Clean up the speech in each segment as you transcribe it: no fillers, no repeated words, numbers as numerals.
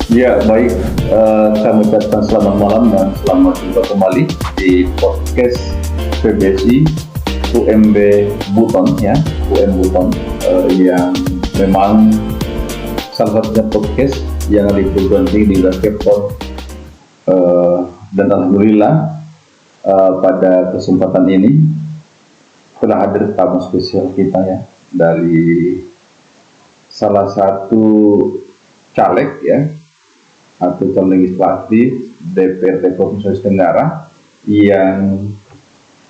Ya, baik. Kami ucapkan selamat malam dan selamat jumpa kembali di podcast PBSI UMB Buton ya, UM Buton yang memang salah satunya podcast yang ada di perguruan tinggi di Cape Town. Dan alhamdulillah pada kesempatan ini telah hadir tamu spesial kita ya dari salah satu caleg ya atau calon legislatif DPRD Provinsi Sulawesi Tenggara yang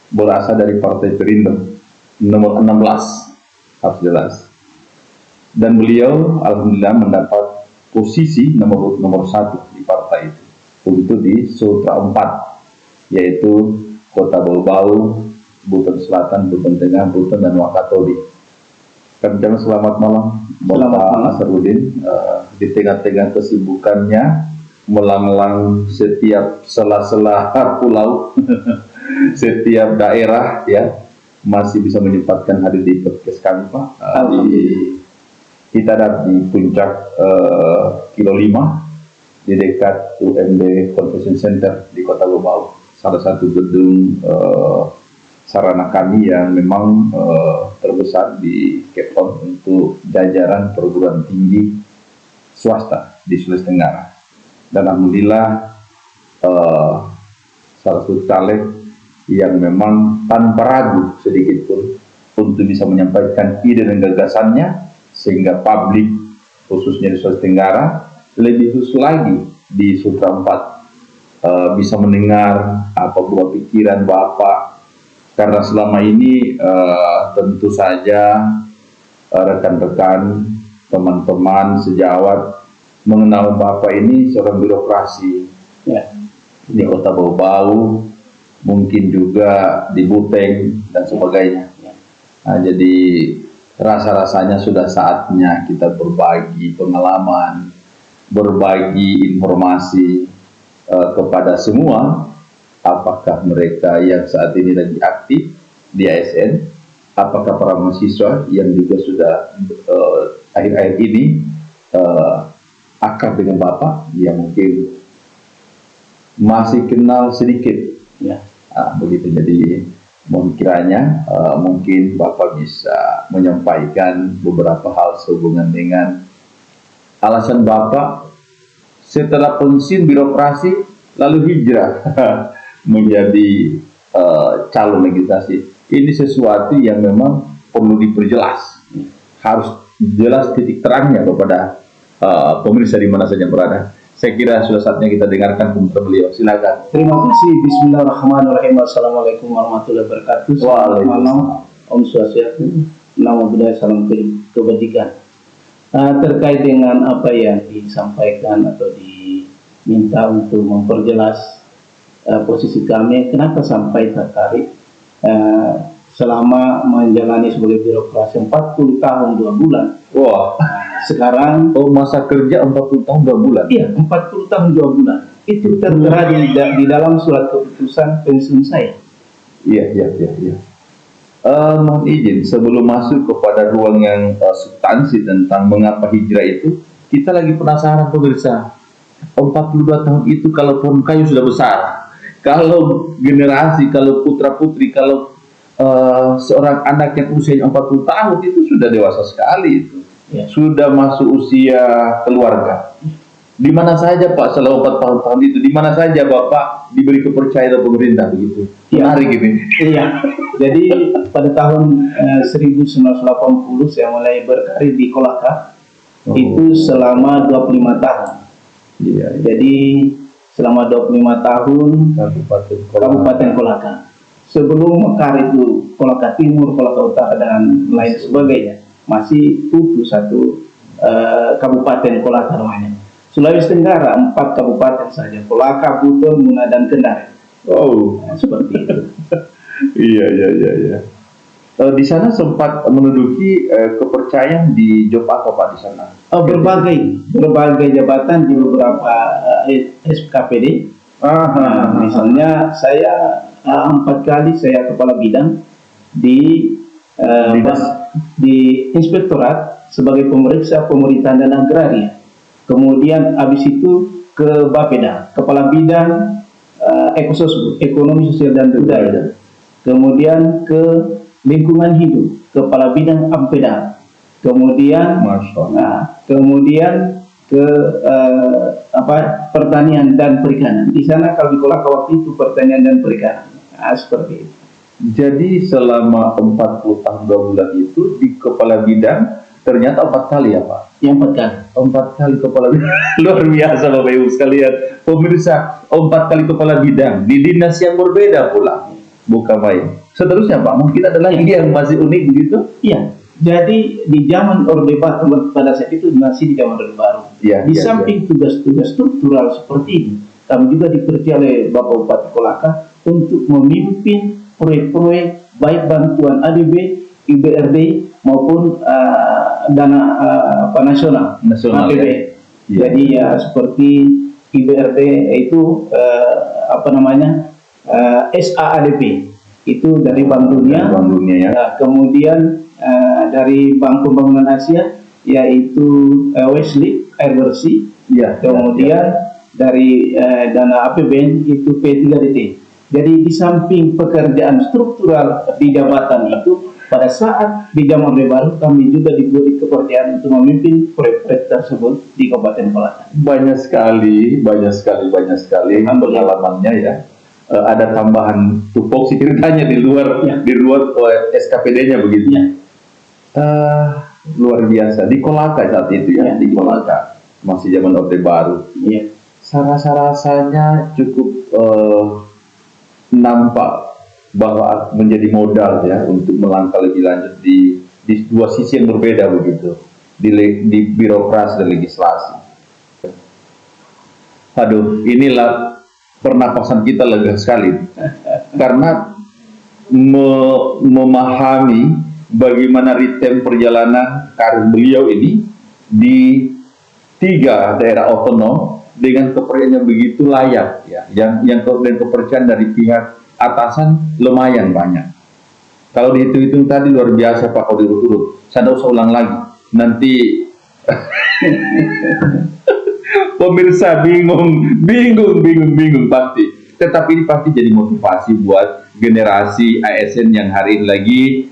berasal dari Partai Perindo nomor 16 harus jelas, dan beliau alhamdulillah mendapat posisi nomor 1 di partai itu untuk di Sutra 4, yaitu Kota Bau-Bau, Buton Selatan, Buton Tengah, Buton dan Wakatobi. Kami ucapkan selamat malam Bapak Nasarudin, di tengah-tengah kesibukannya melanglang setiap sela-sela pulau setiap daerah ya, masih bisa menyempatkan hadir di podcast kami Pak. Kita ada di puncak Kilo 5 di dekat UMB Convention Center di Kota Bau, salah satu gedung sarana kami yang memang terbesar di Cape Town untuk jajaran perguruan tinggi swasta di Sulawesi Tenggara. Dan alhamdulillah salah satu caleg yang memang tanpa ragu sedikit pun untuk bisa menyampaikan ide dan gagasannya, sehingga publik khususnya di Sulawesi Tenggara, lebih khusus lagi di Sutra 4 bisa mendengar apa buah pikiran Bapak. Karena selama ini tentu saja rekan-rekan, teman-teman sejawat mengenal Bapak ini seorang birokrasi ya, di Kota Bau-Bau, mungkin juga di Buteng dan sebagainya. Nah, jadi rasa-rasanya sudah saatnya kita berbagi pengalaman, berbagi informasi kepada semua. Apakah mereka yang saat ini lagi aktif di ASN, apakah para mahasiswa yang juga sudah akhir-akhir ini akrab dengan Bapak, yang mungkin masih kenal sedikit ya, begitu. Jadi mohon kiranya mungkin Bapak bisa menyampaikan beberapa hal sehubungan dengan alasan Bapak setelah pensiun birokrasi lalu hijrah menjadi calon legislasi. Ini sesuatu yang memang perlu diperjelas, harus jelas titik terangnya kepada pemirsa di mana saja berada. Saya kira sudah saatnya kita dengarkan komentar beliau. Silakan. Terima kasih. Bismillahirrahmanirrahim. Assalamualaikum warahmatullahi wabarakatuh. Selamat malam. Om Swastiastu. Namo Buddhaya. Salam kebajikan. Terkait dengan apa yang disampaikan atau diminta untuk memperjelas posisi kami, kenapa sampai tertarik selama menjalani sebagai birokrasi 40 tahun 2 bulan. Wah, sekarang masa kerja 40 tahun 2 bulan. Iya, 40 tahun 2 bulan. Itu tertera di dalam surat keputusan pensiun saya. Iya. Mohon izin sebelum masuk kepada ruang yang substansi tentang mengapa hijrah itu, kita lagi penasaran pemirsa. 42 tahun itu kalau pohon kayu sudah besar, kalau generasi, kalau putra-putri, kalau seorang anak yang usianya 40 tahun itu sudah dewasa sekali itu. Ya. Sudah masuk usia keluarga. Di mana saja Pak selama 4 tahun itu, di mana saja Bapak diberi kepercayaan pemerintah begitu? Menarik ini. Iya. Jadi pada tahun 1980 saya mulai berkarir di Kolaka. Itu selama 25 tahun. Iya. Jadi selama 25 tahun Kabupaten Kolaka. Sebelum Mekar itu Kolaka Timur, Kolaka Utara dan lain sebagainya, masih utuh satu Kabupaten Kolaka namanya. Sulawesi Tenggara 4 kabupaten saja, Kolaka, Buton, Muna dan Kendari. Oh, seperti itu. Iya. Di sana sempat menduduki kepercayaan di job apa Pak di sana? Berbagai jabatan di beberapa SKPD. Misalnya saya 4 kali saya kepala bidang di di inspektorat sebagai pemeriksa pemerintahan dan agraria. Kemudian habis itu ke Bapeda, Kepala Bidang Ekonomi Sosial dan Budaya. Kemudian ke Lingkungan Hidup, Kepala Bidang Ampeda. Kemudian kemudian ke Pertanian dan Perikanan. Di sana kalau di Kolaka waktu itu Pertanian dan Perikanan. Seperti itu. Jadi selama 40 tahun 2 bulan itu di kepala bidang ternyata 4 kali ya Pak? Yang 4 kali. 4 kali kepala bidang. Luar biasa Bapak Ibu sekalian. Pemirsa, 4 kali kepala bidang di dinas yang berbeda pula. Bukan main. Seterusnya Pak, mungkin ada lagi yang masih unik begitu? Iya. Jadi di zaman Orde Baru, pada saat itu masih di zaman Orde Baru. Ya, Di samping tugas-tugas struktural seperti ini, kami juga dipercaya oleh Bapak Bupati Kolaka untuk memimpin proyek-proyek baik bantuan ADB, IBRD maupun dana nasional, APB. Ya. Jadi ya seperti IBRD itu SAADP itu dari Bank Dunia, ya. Kemudian dari Bank Pembangunan Asia yaitu Wesley air bersih, ya. Kemudian dari dana APBN itu P3DT. Jadi di samping pekerjaan struktural di jabatan itu, pada saat di zaman Orde Baru kami juga diberi kepercayaan untuk memimpin proyek-proyek tersebut di Kabupaten Kolaka. Banyak sekali pengalamannya ya. Ada tambahan tupoksi ceritanya di luar SKPD-nya begitu. Ya. Luar biasa di Kolaka saat itu ya, di Kolaka masih zaman Orde Baru. Ya. Rasanya cukup nampak bahwa menjadi modal ya untuk melangkah lebih lanjut di dua sisi yang berbeda begitu, di birokrasi dan legislasi. Aduh, inilah pernapasan kita lega sekali karena memahami bagaimana ritme perjalanan karir beliau ini di 3 daerah otonom dengan kepercayaan yang begitu layak ya, yang kepercayaan dari pihak atasan lumayan banyak. Kalau dihitung-hitung tadi luar biasa Pak, kalau diurut-urut. Saya tidak usah ulang lagi. Nanti pemirsa bingung pasti. Tetapi ini pasti jadi motivasi buat generasi ASN yang hari ini lagi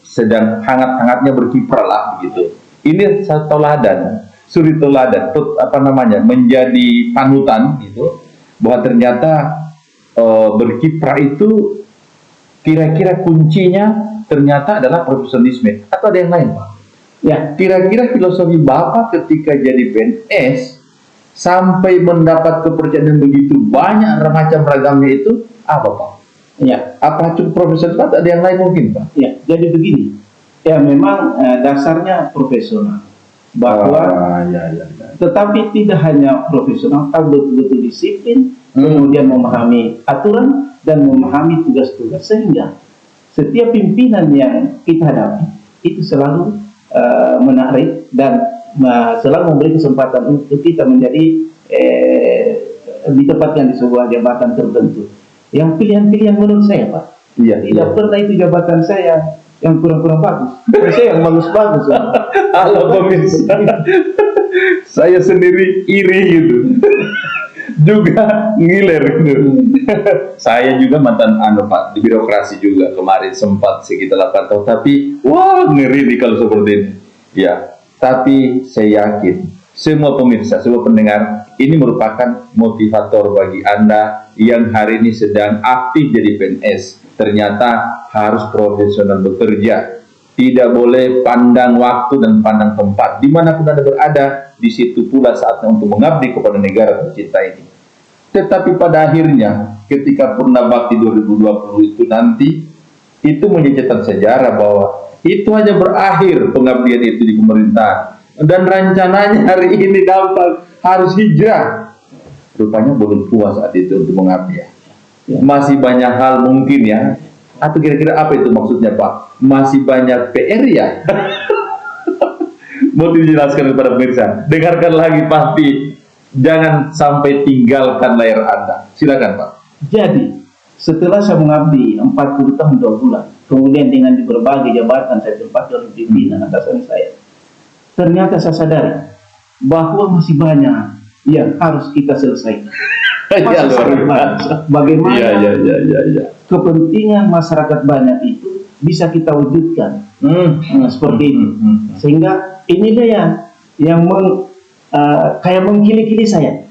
sedang hangat-hangatnya berkiprah lah begitu. Ini satu teladan. Suri teladan, menjadi panutan gitu, bahwa ternyata berkiprah itu kira-kira kuncinya ternyata adalah profesionalisme. Atau ada yang lain Pak? Ya, kira-kira filosofi Bapak ketika jadi PNS sampai mendapat kepercayaan yang begitu banyak macam ragamnya itu apa Pak? Ya, apa cukup profesional atau ada yang lain mungkin Pak? Ya, jadi begini, ya memang dasarnya profesional. Bahwa tetapi tidak hanya profesional, tapi betul-betul disiplin, kemudian memahami aturan dan memahami tugas-tugas, sehingga setiap pimpinan yang kita hadapi itu selalu menarik dan selalu memberi kesempatan untuk kita menjadi ditempatkan di sebuah jabatan tertentu yang pilihan-pilihan menurut saya Pak. Tidak pernah itu jabatan saya yang kurang-kurang bagus. Saya yang bagus-bagus. Halo pemirsa, saya sendiri iri gitu, juga ngiler gitu. Saya juga mantan Pak di birokrasi juga kemarin sempat sekitar 8 tahun, tapi wah ngeri nih kalau seperti ini. Ya, tapi saya yakin semua pemirsa, semua pendengar, ini merupakan motivator bagi Anda yang hari ini sedang aktif jadi PNS. Ternyata harus profesional bekerja, tidak boleh pandang waktu dan pandang tempat. Dimanapun Anda berada, di situ pula saatnya untuk mengabdi kepada negara tercinta ini. Tetapi pada akhirnya, ketika Purnabakti 2020 itu nanti, itu menjadi sejarah bahwa itu hanya berakhir pengabdian itu di pemerintahan. Dan rencananya hari ini dapat harus hijrah. Rupanya belum puas saat itu untuk mengabdi ya. Masih banyak hal mungkin ya. Atau kira-kira apa itu maksudnya Pak? Masih banyak PR ya? Mau dijelaskan kepada pemirsa. Dengarkan lagi pasti. Jangan sampai tinggalkan layar Anda. Silakan Pak. Jadi setelah saya mengabdi 40 tahun 2 bulan, kemudian dengan di berbagai jabatan saya tempati oleh pimpinan atasan saya, ternyata saya sadari bahwa masih banyak yang harus kita selesaikan. Ya, Masih sangat banyak. Bagaimana kepentingan masyarakat banyak itu bisa kita wujudkan. Seperti itu. Sehingga inilah yang kayak menggili-gili saya.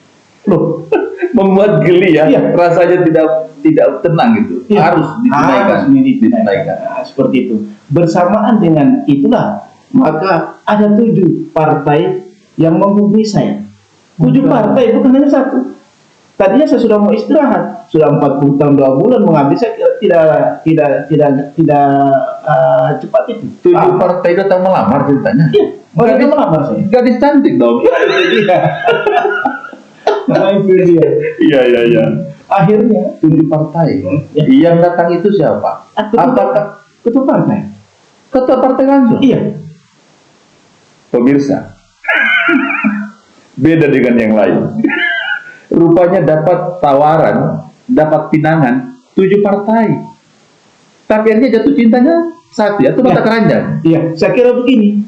Loh, Membuat geli ya, Iya. rasanya tidak tenang gitu. iya, Harus ditunaikan. ditunaikan. Nah, seperti itu. Bersamaan dengan itulah, maka ada 7 partai yang menghubungi saya. 7 partai, bukan hanya satu. Tadinya saya sudah mau istirahat, sudah 40 tahun 2 bulan mengambil, saya kira tidak cepat itu. 7 partai datang melamar ceritanya. Iya, mereka melamar saya. Gadis cantik dong. Nah, itu dia. Iya. Akhirnya 7 partai. Ya. Yang datang itu siapa? Apakah ketua partai? ketua partai langsung? Iya. Pemirsa, beda dengan yang lain. Rupanya dapat tawaran, dapat pinangan 7 partai. Tapi akhirnya jatuh cintanya satu, atau mata keranjang. Iya, saya kira begini.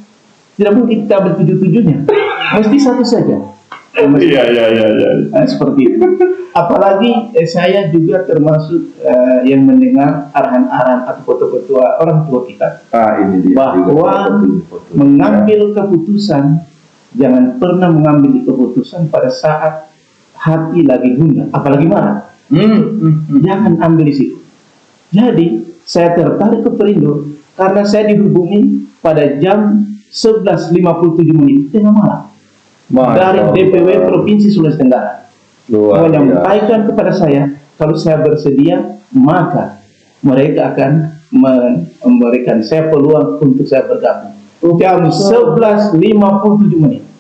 Tidak mungkin kita ambil 7-7-nya. Mesti satu saja. Iya. Seperti itu. Apalagi saya juga termasuk yang mendengar arahan-arahan atau foto-foto orang tua kita. Ini dia. Bahwa mengambil keputusan, jangan pernah mengambil keputusan pada saat hati lagi gundah, apalagi marah. Jangan ambil di situ. Jadi saya tertarik ke Perindo karena saya dihubungi pada jam 11.57 tengah malam dari DPW Provinsi Sulawesi Tenggara, menyampaikan kepada saya kalau saya bersedia maka mereka akan memberikan saya peluang untuk saya bergabung. Jam 11.57.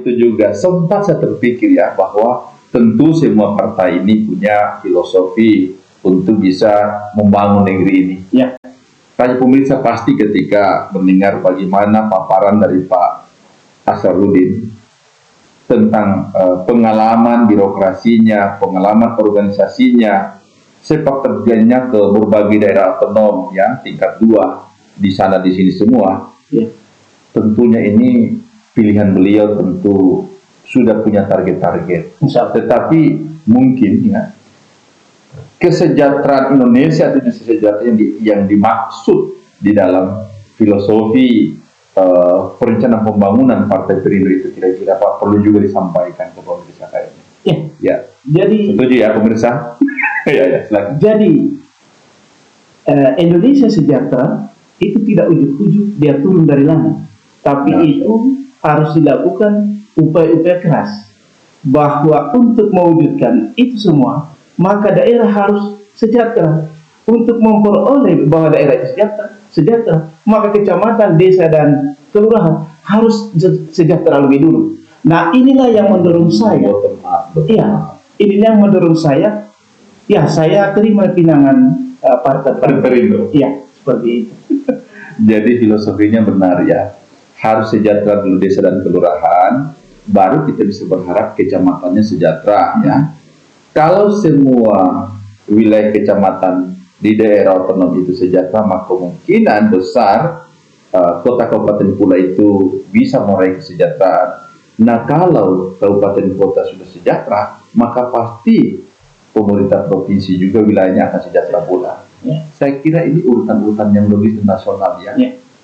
Itu juga sempat saya terpikir ya, bahwa tentu semua partai ini punya filosofi untuk bisa membangun negeri ini. Ya. Tanya pemirsa pasti ketika mendengar bagaimana paparan dari Pak Asarudin tentang pengalaman birokrasinya, pengalaman organisasinya, sepak terjangnya ke berbagai daerah otonom ya, tingkat 2 di sana di sini semua. Ya. Tentunya ini pilihan beliau tentu sudah punya target-target. Tetapi mungkin ya, kesejahteraan Indonesia atau kesejahteraan yang dimaksud di dalam filosofi perencanaan pembangunan Partai Perindo itu kira-kira apa perlu juga disampaikan ke pemirsa kayaknya. Ya. Jadi setuju ya pemirsa? Ya, silakan. Jadi Indonesia sejahtera itu tidak ujuk-ujuk dia turun dari langit, tapi itu harus dilakukan upaya-upaya keras. Bahwa untuk mewujudkan itu semua, maka daerah harus sejahtera. Untuk memperoleh bahwa daerah itu sejahtera, maka kecamatan, desa, dan kelurahan harus sejahtera lebih dulu. Nah, inilah yang mendorong saya. Iya, inilah yang mendorong saya. Ya, saya terima pinangan Partai Perindo. Iya, seperti itu. Jadi filosofinya benar ya. Harus sejahtera dulu desa dan kelurahan, baru kita bisa berharap kecamatannya sejahtera ya. Kalau semua wilayah kecamatan di daerah otonom itu sejahtera, maka kemungkinan besar kota kabupaten pula itu bisa meraih kesejahteraan. Nah, kalau kabupaten kota sudah sejahtera, maka pasti pemerintah provinsi juga wilayahnya akan sejahtera pula. Saya kira ini urutan-urutan yang logis nasional ya,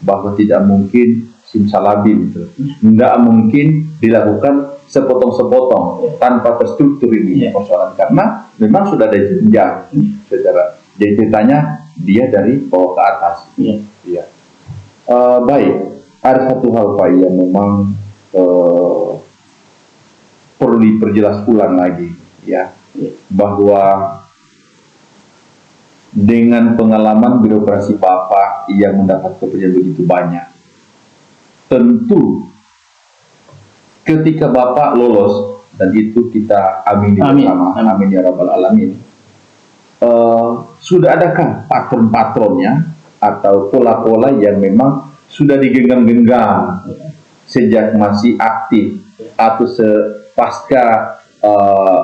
bahwa tidak mungkin simsalabim itu, tidak mungkin dilakukan sepotong-sepotong tanpa terstruktur ini persoalan, karena memang sudah ada jenjang secara. Jadi ceritanya dia dari bawah ke atas. Iya. Baik, ada satu hal Pak yang memang perlu diperjelas ulang lagi ya, bahwa dengan pengalaman birokrasi Bapak yang mendapat kepercayaan begitu banyak, tentu ketika Bapak lolos, dan itu kita amini bersama, amin ya rabbal alamin. Sudah adakah patron-patronnya atau pola-pola yang memang sudah digenggam-genggam sejak masih aktif atau pasca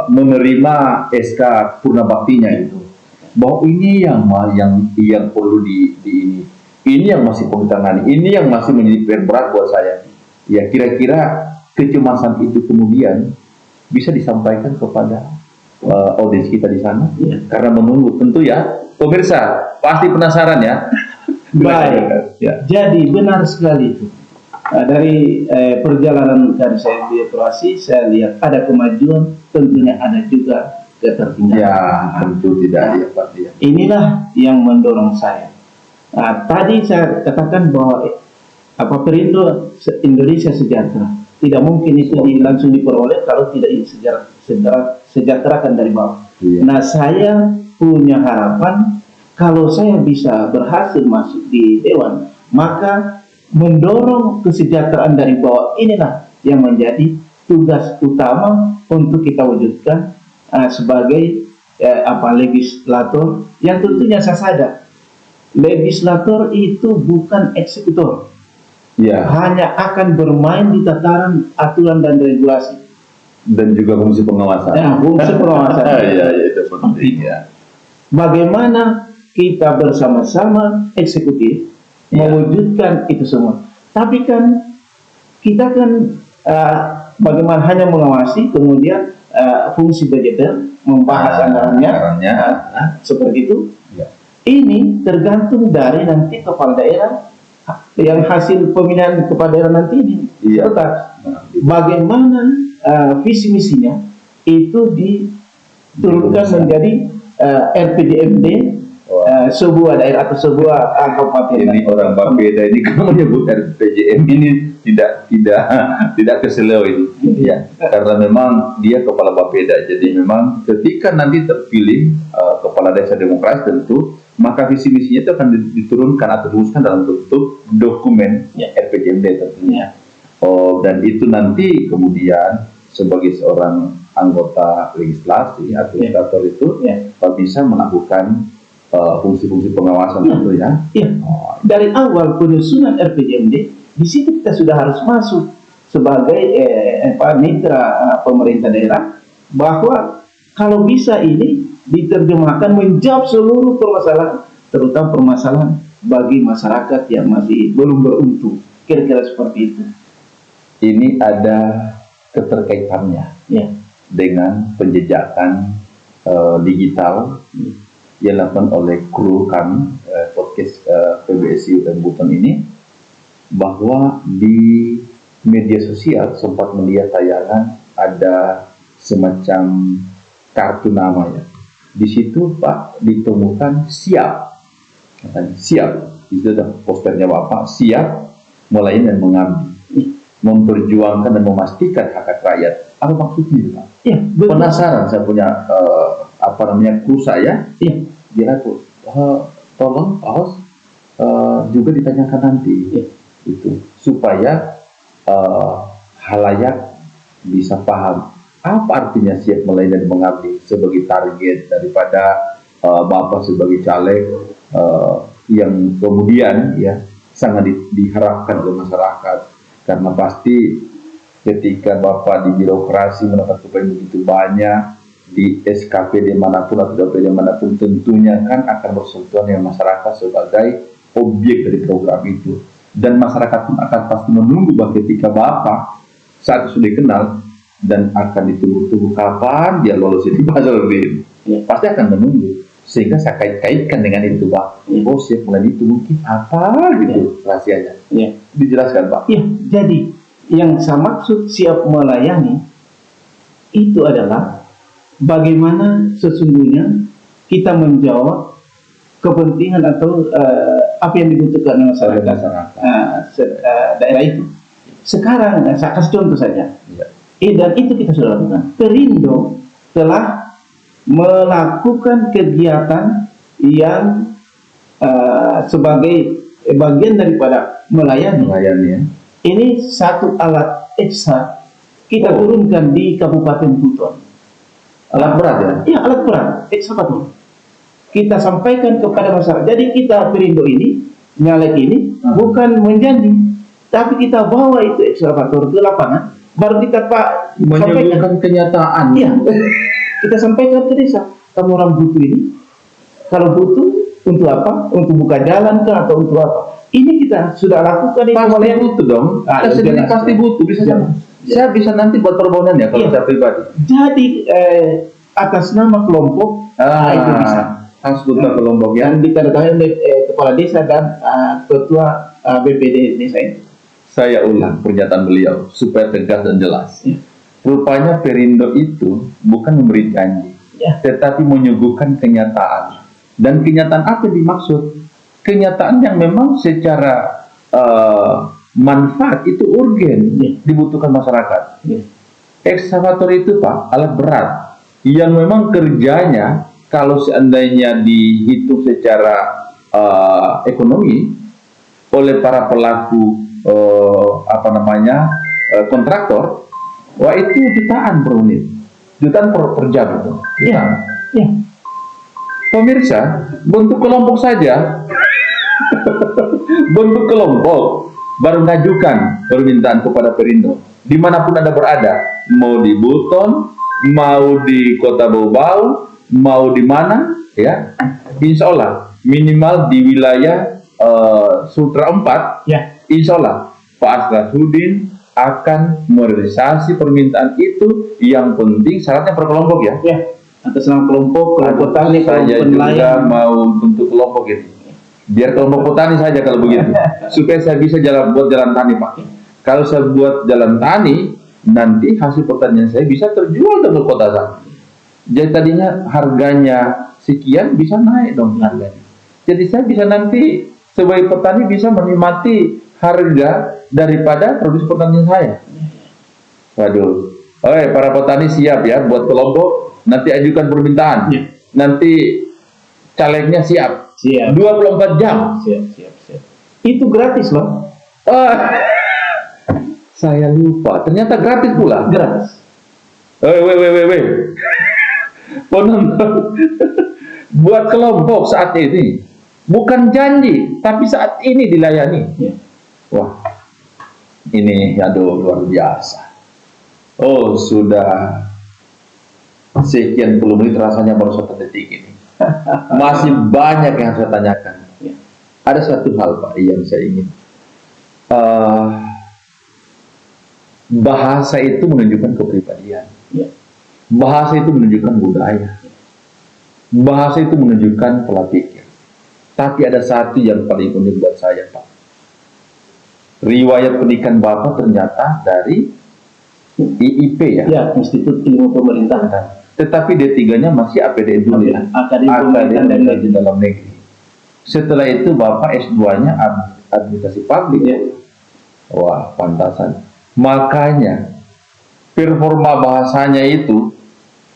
menerima SK Purna Baktinya itu, bahwa ini yang perlu ini yang masih perlu ditangani, ini yang masih menjadi PR berat buat saya. Ya, kira-kira kecemasan itu kemudian bisa disampaikan kepada audiens kita di sana, Ya. karena menunggu tentu ya, pemirsa pasti penasaran ya. Baik, Ya. jadi benar sekali itu. Dari perjalanan dari saya di operasi, saya lihat ada kemajuan, tentunya ada juga ketertinggalan. Ya, tentu tidak ya pasti ya. Inilah yang mendorong saya. Tadi saya katakan bahwa Perindo Indonesia sejahtera. Tidak mungkin itu langsung diperoleh kalau tidak sejahterakan dari bawah. Iya. Nah, saya punya harapan kalau saya bisa berhasil masuk di Dewan, maka mendorong kesejahteraan dari bawah inilah yang menjadi tugas utama untuk kita wujudkan sebagai legislator yang tentunya saya sadar legislator itu bukan eksekutor, Ya, hanya akan bermain di tataran aturan dan regulasi. dan juga fungsi pengawasan. Nah, fungsi pengawasan. Ya, itu penting ya. Bagaimana kita bersama-sama eksekutif mewujudkan itu semua. Tapi kan kita kan bagaimana hanya mengawasi, kemudian fungsi budgeter membahas anggarannya, seperti itu. Ya. Ini tergantung dari nanti kepala daerah yang hasil pemilihan kepala daerah nanti ini. Iya. Tetap bagaimana visi misinya itu diturunkan menjadi RPJMD sebuah daerah atau sebuah kabupaten. Ini orang Bapeda ini kalau menyebut RPJM ini tidak keseleo ini, ya, karena memang dia kepala Bapeda. Jadi memang ketika nanti terpilih kepala desa demokrasi tentu, maka visi misinya itu akan diturunkan atau dirumuskan dalam bentuk dokumen RPJMD tentunya. Dan itu nanti kemudian sebagai seorang anggota legislasi atau legislator itu bisa melakukan fungsi-fungsi pengawasan tentu ya. Iya. Dari awal penyusunan RPJMD, di situ kita sudah harus masuk sebagai mitra pemerintah daerah, bahwa kalau bisa ini diterjemahkan menjawab seluruh permasalahan, terutama permasalahan bagi masyarakat yang masih belum beruntung. Kira-kira seperti itu. Ini ada keterkaitannya dengan penjejakan digital yang dilakukan oleh kru kami podcast PBSI UM Buton ini, bahwa di media sosial sempat melihat tayangan ada semacam kartu nama ya. Di situ Pak ditemukan siap, itu ada posternya Bapak, siap melayani dan mengabdi, memperjuangkan dan memastikan hak rakyat. Apa maksudnya itu Pak? Ya, penasaran saya punya kru saya. Dia tuh tolong Pak Hos juga ditanyakan nanti itu supaya halayak bisa paham apa artinya siap melayani dan mengabdi sebagai target daripada Bapak sebagai caleg yang kemudian ya sangat diharapkan oleh masyarakat, karena pasti ketika Bapak di birokrasi mendapat tugas begitu banyak di SKPD manapun atau DPD manapun, tentunya kan akan bersentuhan dengan masyarakat sebagai objek dari program itu, dan masyarakat pun akan pasti menunggu bahwa ketika Bapak saat sudah dikenal dan akan ditunggu-tunggu kapan dia lolos jadi Bazarudin, pasti akan menunggu, sehingga saya kait-kaitkan dengan itu Pak. Oh siap mulai itu mungkin apa gitu rahasianya. Dijelaskan Pak. Jadi yang saya maksud siap melayani itu adalah bagaimana sesungguhnya kita menjawab kepentingan atau apa yang dibutuhkan oleh masyarakat daerah itu. Sekarang saya kasih contoh saja. Dan itu kita sudah lakukan. Perindo telah melakukan kegiatan yang sebagai bagian daripada melayani. Ini satu alat ekstra kita turunkan di Kabupaten Buton. Alat berat ya? Iya, alat berat, ekskavator. Kita sampaikan kepada masyarakat. Jadi kita Perindo ini, nyalek ini, bukan menjanji, tapi kita bawa itu ekskavator ke lapangan baru kita Pak Menyuguhkan kenyataan. Iya, kita sampaikan ke desa, kamu orang butuh ini. Kalau butuh, untuk apa? Untuk buka jalan kah atau untuk apa? Ini kita sudah lakukan ini. Pasti butuh dong. Kita sendiri pasti butuh. Bisa saya bisa nanti buat permohonan ya kalau saya pribadi. Jadi atas nama kelompok itu bisa. Harus buka kelompok ya. Yang ditandatangani oleh kepala desa dan ketua BPD desa ini. Saya ulang pernyataan beliau supaya tegas dan jelas. Ya. Rupanya Perindo itu bukan memberi janji, Ya. tetapi menyuguhkan kenyataan. Dan kenyataan apa yang dimaksud? Kenyataan yang memang secara manfaat itu urgen, Ya. dibutuhkan masyarakat. Ya. Ekskavator itu Pak, alat berat yang memang kerjanya kalau seandainya dihitung secara ekonomi oleh para pelaku kontraktor, wah itu jutaan per unit, jutaan per jam itu. Ya. Ya. Pemirsa, bentuk kelompok saja, bentuk kelompok baru mengajukan permintaan kepada Perindo dimanapun Anda berada, mau di Buton, mau di Kota Bau-Bau, mau di mana, ya, insya Allah minimal di wilayah Sutra 4, Ya. insya Allah Pak Asrasudin akan merealisasi permintaan itu. Yang penting syaratnya per kelompok ya. Ya. Atas nama kelompok tani, Saya kelompok juga nelayan. mau bentuk kelompok ini. Biar kelompok petani saja kalau begitu, supaya saya bisa buat jalan tani Pak. Kalau saya buat jalan tani, nanti hasil pertanian saya bisa terjual ke kota saya. Jadi tadinya harganya sekian, bisa naik dong harganya. Jadi saya bisa nanti sebagai petani bisa menikmati harga daripada produksi pertanian saya. Waduh, oke para petani siap ya buat kelompok, nanti ajukan permintaan. Ya. Nanti calegnya siap. Siap. 24 jam. Siap. Itu gratis loh. Saya lupa, ternyata gratis pula. Gratis. Weh. Penonton, buat kelompok saat ini bukan janji, tapi saat ini dilayani. Ya. Wah, ini aduh luar biasa. Oh sudah sekian puluh menit rasanya baru 1 detik ini. Masih banyak yang saya tanyakan. Ya. Ada satu hal Pak yang saya ingin. Bahasa itu menunjukkan kepribadian. Ya. Bahasa itu menunjukkan budaya. Bahasa itu menunjukkan pola pikir. Tapi ada satu yang paling unik buat saya Pak. Riwayat pendidikan Bapak ternyata dari IIP ya. Ya, Institut Ilmu Pemerintahan. Tetapi D3-nya masih APD dulu ya. Akademi Pemerintahan dan Akademi dalam negeri. Setelah itu Bapak S2-nya administrasi publik ya. Wah, pantasan. Makanya performa bahasanya itu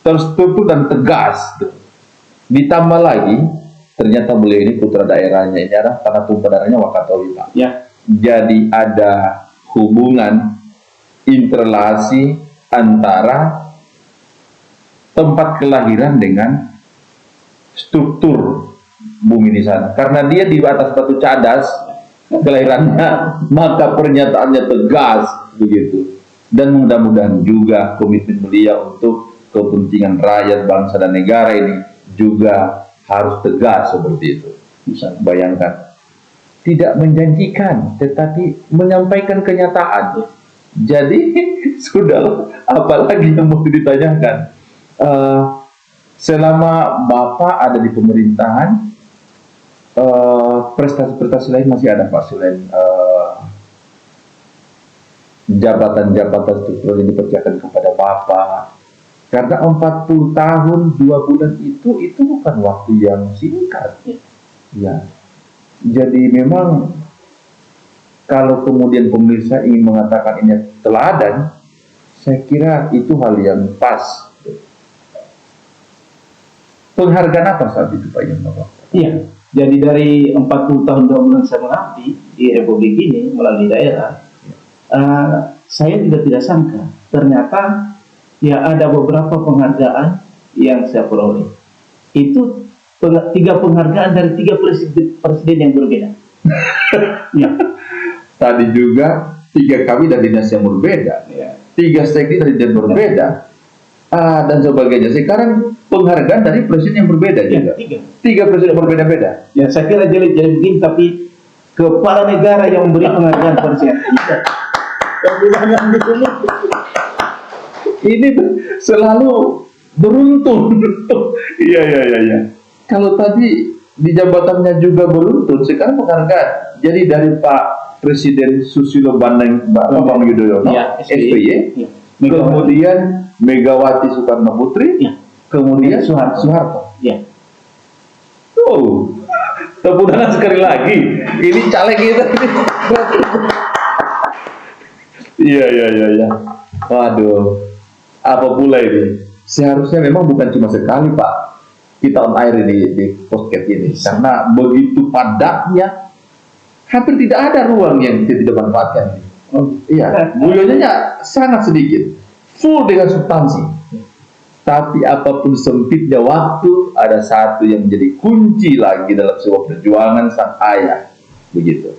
terstruktur dan tegas. Ditambah lagi, ternyata beliau ini putra daerahnya, ini adalah tanah tumpah darahnya Wakatobi Pak. Ya. Jadi ada hubungan interrelasi antara tempat kelahiran dengan struktur bumi di sana. Karena dia di atas batu cadas kelahirannya, maka pernyataannya tegas begitu. Dan mudah-mudahan juga komitmen beliau untuk kepentingan rakyat, bangsa dan negara ini juga harus tegas seperti itu. Misalnya, bayangkan, tidak menjanjikan, tetapi menyampaikan kenyataan. Jadi sudah, apalagi yang mau ditanyakan. Selama Bapak ada di pemerintahan, prestasi-prestasi lain masih ada Pak selain jabatan-jabatan struktural yang dipercayakan kepada Bapak. Karena 40 tahun 2 bulan itu bukan waktu yang singkat. Ya. Jadi memang kalau kemudian pemirsa ingin mengatakan ini teladan, saya kira itu hal yang pas. Penghargaan apa saat itu Pak yang Bapak? Iya. Jadi dari 40 tahun 2 bulan saya mengabdi di Republik ini melalui daerah, saya juga tidak sangka ternyata ya ada beberapa penghargaan yang saya peroleh. Itu 3 penghargaan dari 3 presiden yang berbeda. Ya. Tadi juga 3 kali dari dinas yang berbeda. Ya. 3 stake presiden berbeda, dan sebagainya. Sekarang penghargaan dari presiden yang berbeda juga. 3 presiden berbeda-beda. Ya, saya kira jadi begini, tapi kepala negara yang memberi penghargaan presiden. Ini selalu beruntun. Iya. Kalau tadi di jabatannya juga beruntun, sekarang penghargaan. Jadi dari Pak Presiden Susilo Bambang Yudhoyono, ya, SBY, ya. Kemudian Megawati Soekarno Putri, ya. Kemudian Soeharto. Ya. Oh, tepuk tangan sekali lagi. Ini caleg kita. Iya. Waduh, apa pula ini? Seharusnya memang bukan cuma sekali, Pak, kita on air di podcast ini, karena begitu padatnya, hampir tidak ada ruang yang tidak dimanfaatkan. Iya, guyonnya sangat sedikit, full dengan substansi. Tapi apapun sempitnya waktu, ada satu yang menjadi kunci lagi dalam sebuah perjuangan sang ayah. Begitu.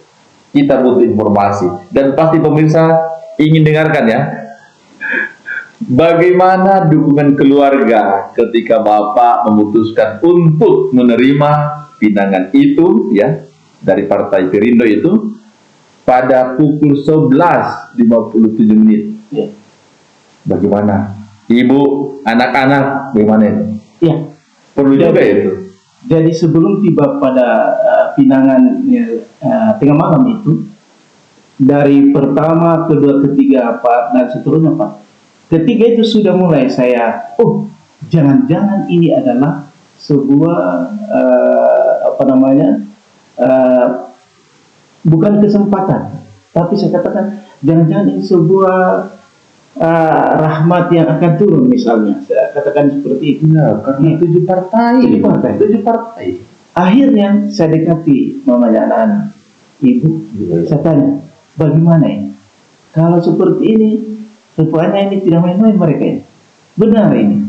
Kita butuh informasi, dan pasti pemirsa ingin dengarkan ya. Bagaimana dukungan keluarga ketika Bapak memutuskan untuk menerima pinangan itu, ya, dari Partai Perindo itu pada pukul 11.57 menit. Ya. Bagaimana? Ibu, anak-anak, bagaimana itu? Ya. Perlu juga itu. Jadi sebelum tiba pada pinangan tengah malam itu, dari pertama, kedua, ketiga, Pak, dan seterusnya, Pak. Ketiga itu sudah mulai saya, jangan-jangan ini adalah sebuah bukan kesempatan, tapi saya katakan jangan-jangan ini sebuah rahmat yang akan turun, misalnya saya katakan seperti itu. Ya, karena 7 partai. Akhirnya saya dekati mamanya anak-anak, ibu, saya tanya, bagaimana ini? Kalau seperti ini, rupanya ini tidak main-main mereka ini. Benar ini.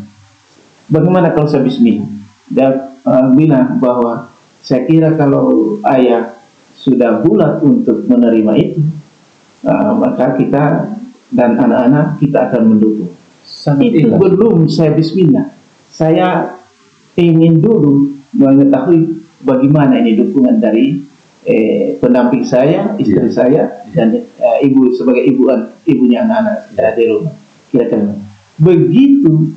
Bagaimana kalau saya bismillah? Dan bilang bahwa saya kira kalau ayah sudah bulat untuk menerima itu, maka kita dan anak-anak kita akan mendukung. Itu belum saya bismillah. Saya ingin dulu mengetahui bagaimana ini dukungan dari pendamping saya, istri saya, dan ibu sebagai ibunya anak-anak di rumah. Kira-kira begitu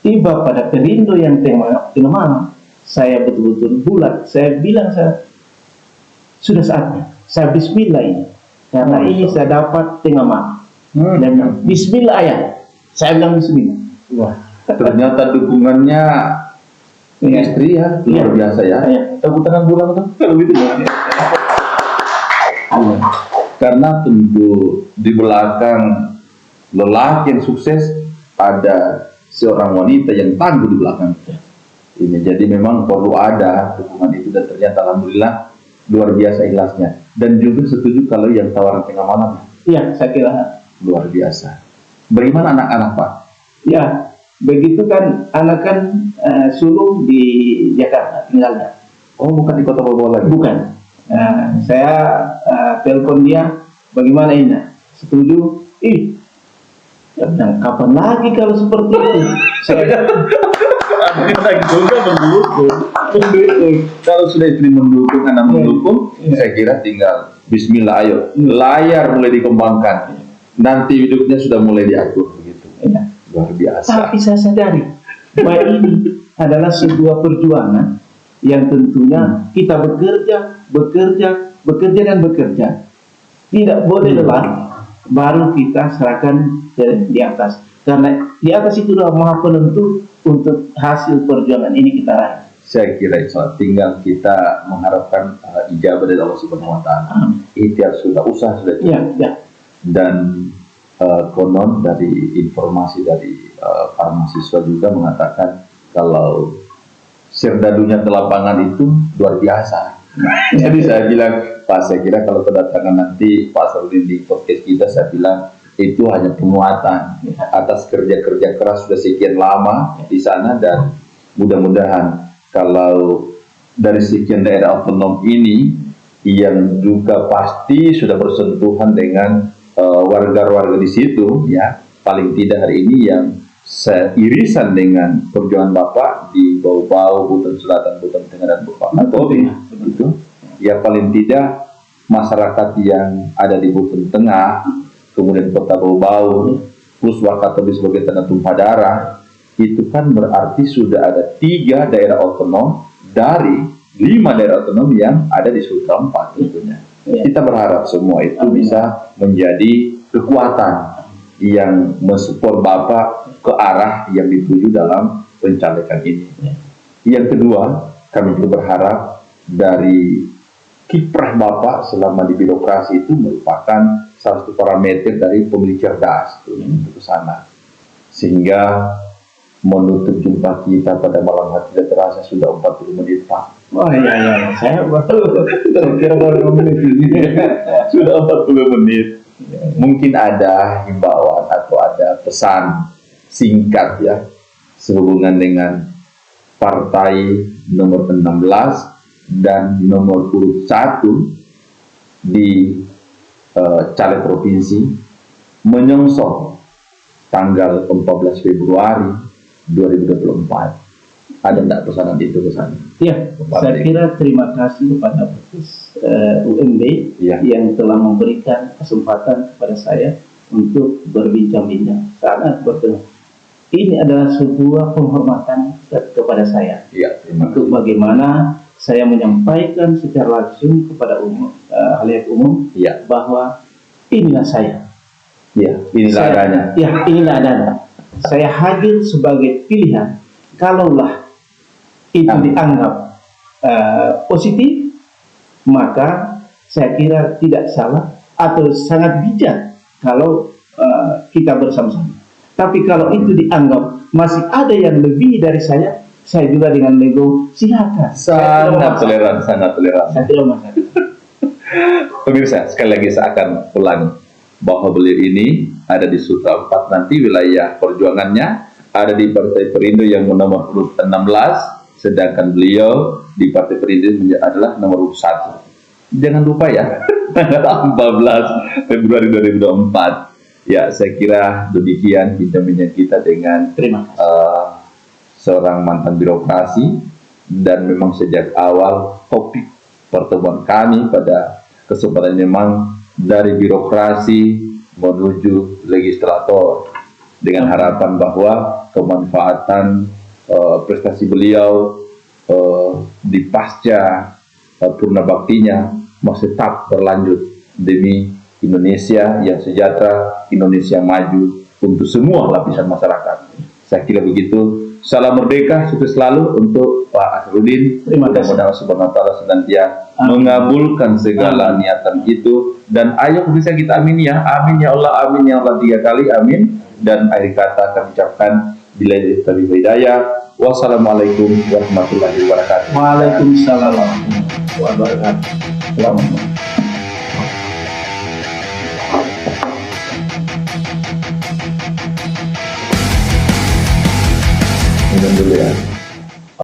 tiba pada Perindo yang tengah malam, saya betul-betul bulat. Saya bilang sudah saatnya. Saya bismillah ini, karena ini saya dapat tengah malam. Dan bismillah ayah. Saya bilang bismillah. Wah, ternyata dukungannya istri ya, luar biasa ya. Tepuk tangan bulan tuh, kalau gitu ya. Karena tentu di belakang lelaki yang sukses ada seorang wanita yang tangguh di belakang ini. Jadi memang perlu ada dukungan itu, dan ternyata alhamdulillah luar biasa ikhlasnya. Dan juga setuju kalau yang tawaran tengah malam. Iya, saya kira luar biasa. Bagaimana anak-anak, Pak? Ya, begitu kan, anak kan sulung di Jakarta tinggalnya. Oh, bukan di Kota Bogor lagi? Bukan. Saya telepon dia, bagaimana ini? Setuju? Ya, kapan lagi kalau seperti itu? Saya kita juga mendukung. Kalau sudah istri mendukung, anak mendukung, saya kira tinggal bismillah, ayo. Layar mulai dikembangkan. Nanti hidupnya sudah mulai diatur begitu. Ya. Luar biasa. Tapi saya sadari bahwa ini adalah sebuah perjuangan yang tentunya kita bekerja. Tidak boleh lelah, baru kita serahkan di atas. Karena di atas itu adalah maha penentu untuk hasil perjuangan ini kita raih. Saya kira itu tinggal kita mengharapkan ijabah dari Allah Subhanahu Wa Taala. Ikhtiar sudah, usaha sudah cukup. Ya. Dan konon dari informasi dari para mahasiswa juga mengatakan kalau serdadunya ke lapangan itu luar biasa. Jadi saya bilang, Pak, saya kira kalau kedatangan nanti Pak Sarudin di podcast kita, saya bilang itu hanya penguatan atas kerja-kerja keras sudah sekian lama di sana, dan mudah-mudahan kalau dari sekian daerah otonom ini yang juga pasti sudah bersentuhan dengan warga-warga di situ, ya, paling tidak hari ini yang seirisan dengan perjuangan Bapak di Bau-Bau, Buton Selatan, Buton Tengah, dan Wakatobi, itu ya paling tidak masyarakat yang ada di Buton Tengah, kemudian Kota Bau-Bau, plus Wakatobi sebagai tanah tumpah darah, itu kan berarti sudah ada 3 daerah otonom dari 5 daerah otonom yang ada di Sultra IV tentunya. Kita berharap semua itu bisa menjadi kekuatan yang mensupport Bapak ke arah yang dituju dalam pencalekan ini. Yang kedua, kami juga berharap dari kiprah Bapak selama di birokrasi itu merupakan salah satu parameter dari pemilih cerdas untuk ke sana. Sehingga menutup jumpa kita pada malam hari tidak terasa sudah 40 menit, Pak. Wah, iya, saya baru kira baru 2 menit ini. Sudah 40 menit. Mungkin ada himbauan atau ada pesan singkat ya sehubungan dengan partai nomor 16 dan nomor urut 1 di caleg provinsi menyongsong tanggal 14 Februari 2024. Ada enggak pesanan itu ke sana? Ya, saya kira terima kasih kepada UMB yang telah memberikan kesempatan kepada saya untuk berbincang-bincang. Sangat berterima. Ini adalah sebuah penghormatan kepada saya. Ya, untuk bagaimana saya menyampaikan secara langsung kepada halayak umum bahwa inilah saya. Ya, inilah adanya. Ya, inilah adanya. Saya hadir sebagai pilihan. Kalaulah itu dianggap positif, maka saya kira tidak salah atau sangat bijak kalau kita bersama-sama. Tapi kalau itu dianggap masih ada yang lebih dari saya juga dengan nego silakan. Sangat toleran, sangat toleran. Saya tidak masalah. Pemirsa, sekali lagi saya akan ulangi bahwa beliau ini ada di Sultra IV, nanti wilayah perjuangannya ada di Partai Perindo yang nomor urut 16, sedangkan beliau di Partai Perindo adalah nomor urut 1. Jangan lupa ya, tanggal 14 Februari 2024. Ya, saya kira demikian bincang-bincang kita dengan seorang mantan birokrasi, dan memang sejak awal topik pertemuan kami pada kesempatan memang dari birokrasi menuju legislator, dengan harapan bahwa kemanfaatan prestasi beliau di pasca purna baktinya masih tetap berlanjut demi Indonesia yang sejahtera, Indonesia maju untuk semua lapisan masyarakat. Saya kira begitu. Salam merdeka, sukses selalu untuk Pak Asrudin. Mudah-mudahan Subhanahu wa Ta'ala senantiasa mengabulkan segala niatan itu, dan ayo bisa kita amin ya. Amin ya Allah, amin ya Allah 3 kali, amin. Dan akhir kata kami ucapkan billahi taufiq wal hidayah. Wassalamualaikum warahmatullahi wabarakatuh. Waalaikumsalam warahmatullahi wabarakatuh. Minum dulu ya.